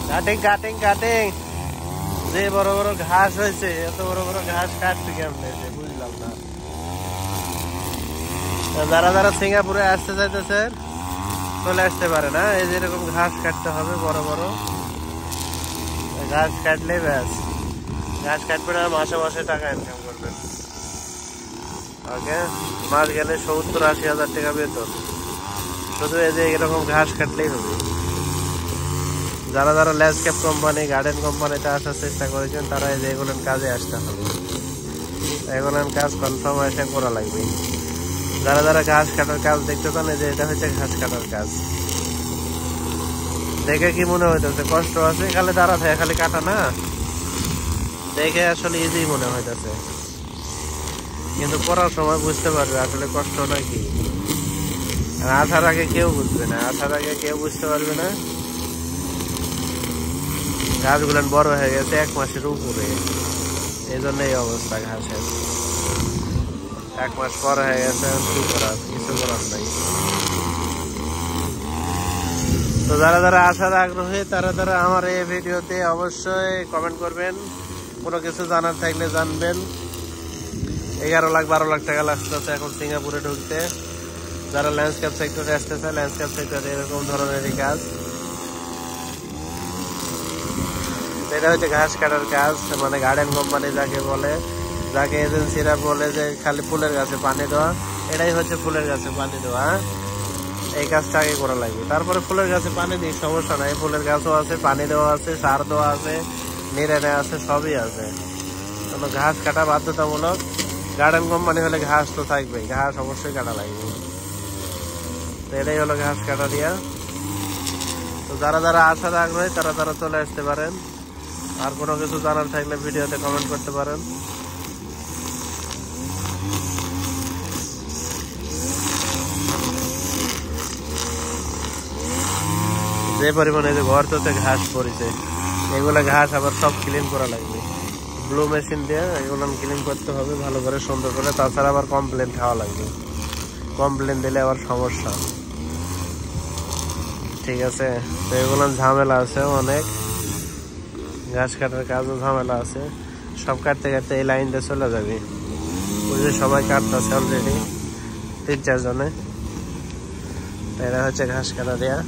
Cutting cutting cutting. যে বড় বড় ঘাস হয়েছে, এত বড় বড় ঘাস কাটছে কেমনে বুঝলাম না। যারা যারা সিঙ্গাপুরে আসতে চাইতেছে চলে আসতে পারে না। এই যে এরকম ঘাস কাটতে হবে বড় বড় ঘাস, কাটলে ব্যাস। ঘাস কাটবে না, মাসে মাসে টাকা ইনকাম করবেন। ওকে, মাস গেলে 70-80 হাজার টাকা বেতন, শুধু এই যে এরকম ঘাস কাটলেই হবে। যারা যারা ল্যান্ডস্কেপ কোম্পানি, গার্ডেন কোম্পানিতে আসার চেষ্টা করেছেন তারা এই যে এগুলো কাজে আসতে হবে। এগুলো কাজ কনফার্ম এসে করা লাগবে। যারা যারা ঘাস কাটার কাজ দেখতে চান, এই যে এটা হচ্ছে ঘাস কাটার কাজ। দেখে কি মনে হইতেছে কষ্ট আছে? খালি দাঁড়া থাকে, খালি কাটা না, দেখে আসলে ইজি মনে হইতেছে, কিন্তু করার সময় বুঝতে পারবে আসলে কষ্ট নাকি। আর আসার আগে কেউ বুঝবে না, আসার আগে কেউ বুঝতে পারবে না। ঘাসগুলো বড় হয়ে গেছে 1 মাসের উপরে, এই জন্য এই অবস্থা ঘাসের। 1 মাস পর হয়ে গেছে, কিছু করার নাই। তো যারা যারা আসার আগ্রহী তারা তারা আমার এই ভিডিওতে অবশ্যই কমেন্ট করবেন। কোনো কিছু জানার থাকলে জানবেন। 11-12 লাখ টাকা লাগতেছে এখন সিঙ্গাপুরে ঢুকতে। যারা ল্যান্ডস্কেপ সেক্টরে আসতে চায়, ল্যান্ডস্কেপ সেক্টরে এরকম ধরনেরই কাজ। এটা হচ্ছে ঘাস কাটার কাজ, মানে গার্ডেন কোম্পানি যাকে বলে, যাকে এজেন্সিরা বলে যে খালি ফুলের গাছে পানি দেওয়া, এটাই হচ্ছে ফুলের গাছে পানি দেওয়া। এই কাজটা আগে করা লাগবে, তারপরে ফুলের গাছে পানি দিই, সমস্যা নাই। ফুলের গাছও আছে, পানি দেওয়া আছে, সার দেওয়া আছে, নিড়ানো আছে, সবই আছে। কোনো ঘাস কাটা বাধ্যতামূলক। গার্ডেন কোম্পানি হলে ঘাস তো থাকবে, ঘাস অবশ্যই কাটা লাগবে। তো এটাই হলো ঘাস কাটা দিয়া। তো যারা যারা আসার আগ্রহী তারা তারা চলে আসতে পারেন। আর কোনো কিছু জানার থাকলে ভিডিওতে কমেন্ট করতে পারেন। যে পরিমাণে যে ঘর তো ঘাস পড়েছে, এগুলো ঘাস আবার সব ক্লিন করা লাগবে। ব্লু মেশিন দিয়ে এগুলো ক্লিন করতে হবে ভালো করে, সুন্দর করে। তাছাড়া আবার কমপ্লেন খাওয়া লাগবে, কমপ্লেন দিলে আবার সমস্যা। ঠিক আছে, তো এগুলো ঝামেলা আছে অনেক, ঘাস কাটার কাজও ঝামেলা আছে। সব কাটতে কাটতে এই লাইন দিয়ে চলে যাবে। বুঝে সবাই কাটতেছে অলরেডি, 3-4 জনে। এরা হচ্ছে ঘাস কাটা দেয়া।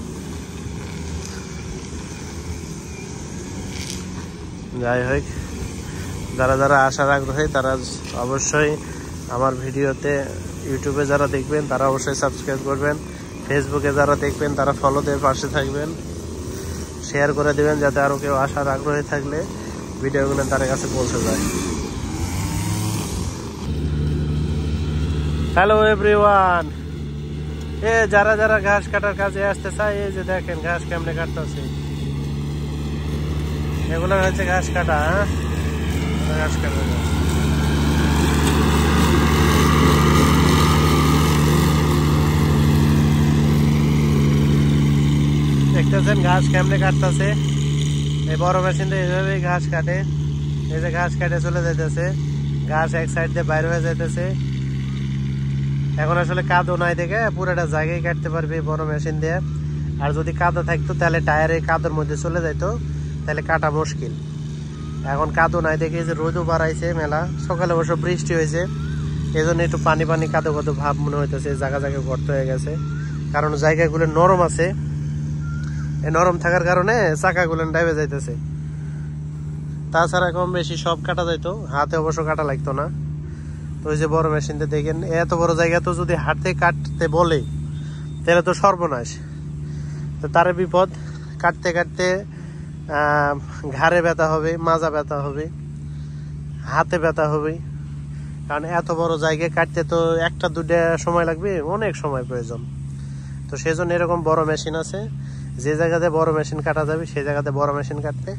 যাই হোক, যারা যারা আসার আগ্রহী তারা অবশ্যই আমার ভিডিওতে, ইউটিউবে যারা দেখবেন তারা অবশ্যই সাবস্ক্রাইব করবেন। ফেসবুকে যারা দেখবেন তারা ফলো দিয়ে পাশে থাকবেন, শেয়ার করে দেবেন, যাতে আরও কেউ আসার আগ্রহী থাকলে ভিডিওগুলো তার কাছে পৌঁছে যায়। হ্যালো এভরিওয়ান, যারা যারা ঘাস কাটার কাজে আসতে চায়, এই যে দেখেন ঘাস কেমনে কাটতেছে। এগুলো হচ্ছে ঘাস কাটা। ঘাস কাটা দেখতেছেন ঘাস কেমনে কাটতেছে। এই বড় মেশিন দিয়ে এইভাবে ঘাস কাটে। এই যে ঘাস কাটে চলে যাইতেছে, ঘাস এক সাইড দিয়ে বাইরে হয়ে যাইতেছে। এখন আসলে কাদো নাই দেখে পুরোটা জায়গায় কাটতে পারবে বড় মেশিন দিয়ে। আর যদি কাদো থাকতো তাহলে টায়ারে কাদোর মধ্যে চলে যাইতো, তাহলে কাটা মুশকিল। এখন কাদো নাই দেখে যে রোদও বাড়াইছে মেলা, সকালে অবশ্য বৃষ্টি হয়েছে, এই জন্য একটু পানি পানি কাদো কাদো ভাব মনে হইতেছে। জায়গা জায়গায় গর্ত হয়ে গেছে, কারণ জায়গাগুলো নরম আছে। এই নরম থাকার কারণে চাকাগুলো ডাইবে যাইতেছে। তাছাড়া কম বেশি সব কাটা যাইতো, হাতে অবশ্য কাটা লাগতো না। তো ওই যে বড় মেশিনটা দেখেন, এত বড় জায়গা তো যদি হাতে কাটতে বলে তাহলে তো সর্বনাশ। তো তার বিপদ, কাটতে কাটতে ঘাড়ে ব্যথা হবে, মাজা ব্যথা হবে, হাতে ব্যথা হবে। কারণ এত বড় জায়গায় কাটতে তো 1-2টা সময় লাগবে, অনেক সময় প্রয়োজন। তো সেই জন্য এরকম বড় মেশিন আছে, যে জায়গাতে বড় মেশিন কাটা যাবে সেই জায়গাতে বড় মেশিন কাটবে,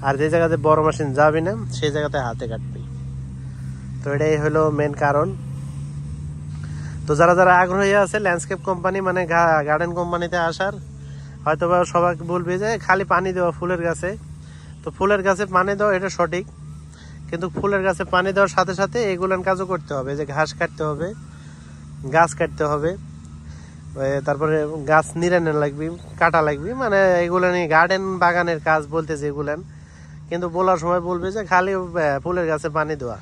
আর যে জায়গাতে বড় মেশিন যাবে না সেই জায়গাতে হাতে কাটবে। তো এটাই হলো মেন কারণ। তো যারা যারা আগ্রহী আছে ল্যান্ডস্কেপ কোম্পানি মানে গার্ডেন কোম্পানিতে আসার, হয়তো বা সবাই বলবে যে খালি পানি দেওয়া ফুলের গাছে। তো ফুলের গাছে পানি দেওয়া এটা সঠিক, কিন্তু ফুলের গাছে পানি দেওয়ার সাথে সাথে এগুলোর কাজও করতে হবে। যে ঘাস কাটতে হবে, গাছ কাটতে হবে, তারপরে গাছ নিড়ানো লাগবে, কাটা লাগবে, মানে এগুলো নিয়ে গার্ডেন বাগানের কাজ বলতেছে এগুলান। কিন্তু বলার সময় বলবে যে খালি ফুলের গাছে পানি দেওয়া,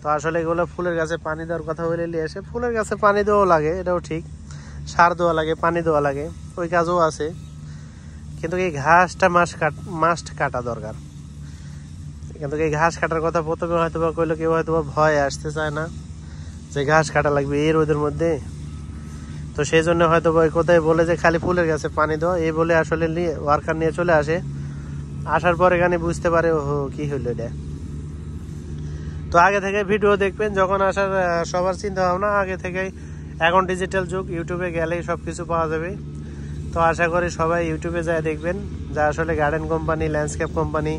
তো আসলে এগুলো ফুলের গাছে পানি দেওয়ার কথা বলে নিয়ে এসে ফুলের গাছে পানি দেওয়া লাগে, এটাও ঠিক, সার দেওয়া লাগে, পানি দেওয়া লাগে, ওই কাজও আছে। কিন্তু এই ঘাসটা মাস্ট কাটা দরকার। কিন্তু এই ঘাস কাটার কথা প্রথমে হয়তো বা কইলো কেউ হয়তো ভয় আসতে চায় না যে ঘাস কাটা লাগবে এর ওদের মধ্যে, তো সেই জন্য হয়তো ওই কোথায় বলে যে খালি ফুলের গাছে পানি দাও, এই বলে আসলে ওয়ার্কার নিয়ে চলে আসে। আসার পর এখানে বুঝতে পারে ও কি হইলো এটা। তো আগে থেকে ভিডিও দেখবেন যখন আসার সবার চিন্তা ভাবনা আগে থেকেই। এখন ডিজিটাল যুগ, ইউটিউবে গেলেই সব কিছু পাওয়া যাবে। তো আশা করি সবাই ইউটিউবে যায় দেখবেন যে আসলে গার্ডেন কোম্পানি, ল্যান্ডস্কেপ কোম্পানি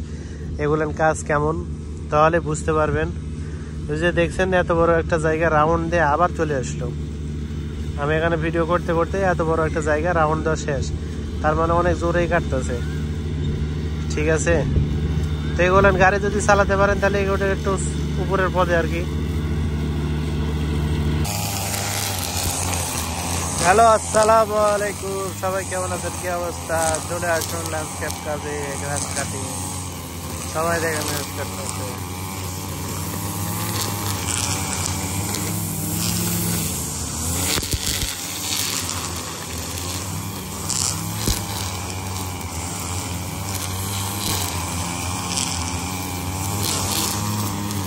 এগুলোর কাজ কেমন, তাহলে বুঝতে পারবেন। ওই যে দেখছেন এত বড় একটা জায়গা রাউন্ড দিয়ে আবার চলে আসলো। আমি এখানে ভিডিও করতে করতে এত বড় একটা জায়গা রাউন্ড দেওয়া শেষ, তার মানে অনেক জোরেই কাটতেছে। ঠিক আছে, তো এগুলো গাড়ি যদি চালাতে পারেন তাহলে এগুলো একটু উপরের পদে আর কি। হ্যালো, আসসালামু আলাইকুম, সবাই কেমন আছেন, কি অবস্থা? চলে আসুন ল্যান্ডস্কেপ কাজে, ঘাস কাটি, সবাই দেখেন ল্যান্ডস্কেপ কাটছে।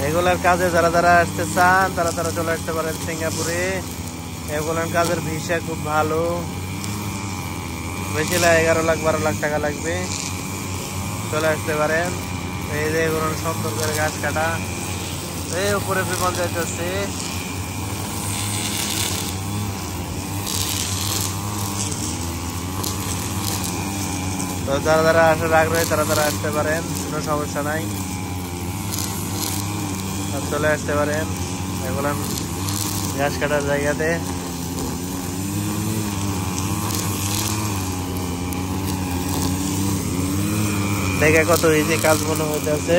এগুলার কাজে যারা যারা আসতে চান তারা তারা চলে আসতে পারেন সিঙ্গাপুরে। এগুলার কাজের ভিসা খুব ভালো, বেশি 11 লাখ 12 লাখ টাকা লাগবে, চলে আসতে পারেন। এই যে এগুলো সুন্দর করে গাছ কাটা, এই উপরে বিমান যাইতেছে। তো যারা যারা আসার আগ্রহী তারা তারা আসতে পারেন, কোনো সমস্যা নাই, চলে আসতে পারেন এগুলো ঘাস কাটার জায়গাতে। দেখে কত ইজি কাজ মনে হইতেছে।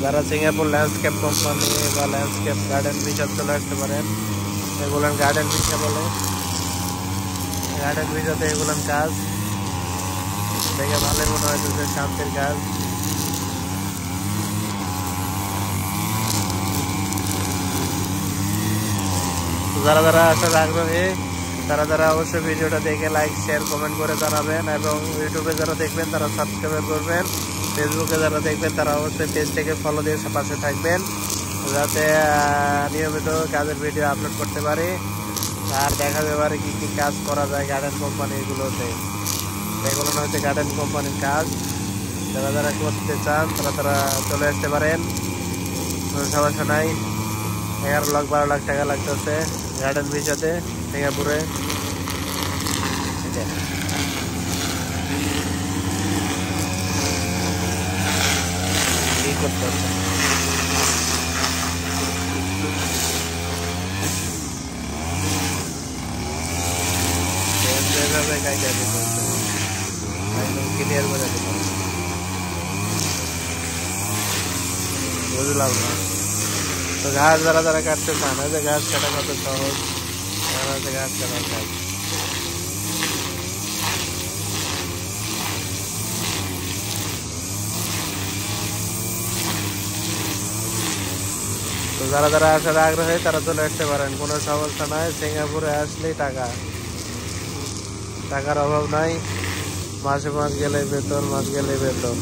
যারা সিঙ্গাপুর ল্যান্ডস্কেপ কোম্পানি বা ল্যান্ডস্কেপ গার্ডেন ভিসা চলে আসতে পারেন। এগুলো গার্ডেন ভিসা বলে, গার্ডেন ভিসাতে এগুলো কাজ দেখে ভালোই মনে হইতেছে, শান্তির কাজ। যারা যারা আসার আগ্রহী তারা তারা অবশ্যই ভিডিওটা দেখে লাইক, শেয়ার, কমেন্ট করে জানাবেন। এবং ইউটিউবে যারা দেখবেন তারা সাবস্ক্রাইব করবেন। ফেসবুকে যারা দেখবেন তারা অবশ্যই পেজটাকে ফলো দিয়ে পাশে থাকবেন, যাতে নিয়মিত কাজের ভিডিও আপলোড করতে পারি আর দেখাতে পারে কি কি কাজ করা যায় গার্ডেন কোম্পানি এগুলোতে। এগুলো হচ্ছে গার্ডেন কোম্পানির কাজ। যারা যারা করতে চান তারা তারা চলে আসতে পারেন, কোনো সমস্যা নাই। 11 লাখ 12 লাখ টাকা লাগতেছে গার্ডেন ভিসাতে সিঙ্গাপুরে। কি করতে হবে ক্লিয়ার করে দিতে, বুঝলাম না। তো ঘাস যারা যারা কাটতে চান, যে ঘাস কাটা কত সহজ, ঘাস কাটার কাজ। তো যারা যারা আসার আগ্রহী তারা চলে আসতে পারেন, কোনো সমস্যা নাই। সিঙ্গাপুরে আসলেই টাকার অভাব নাই, মাসে মাস গেলে বেতন, মাস গেলে বেতন।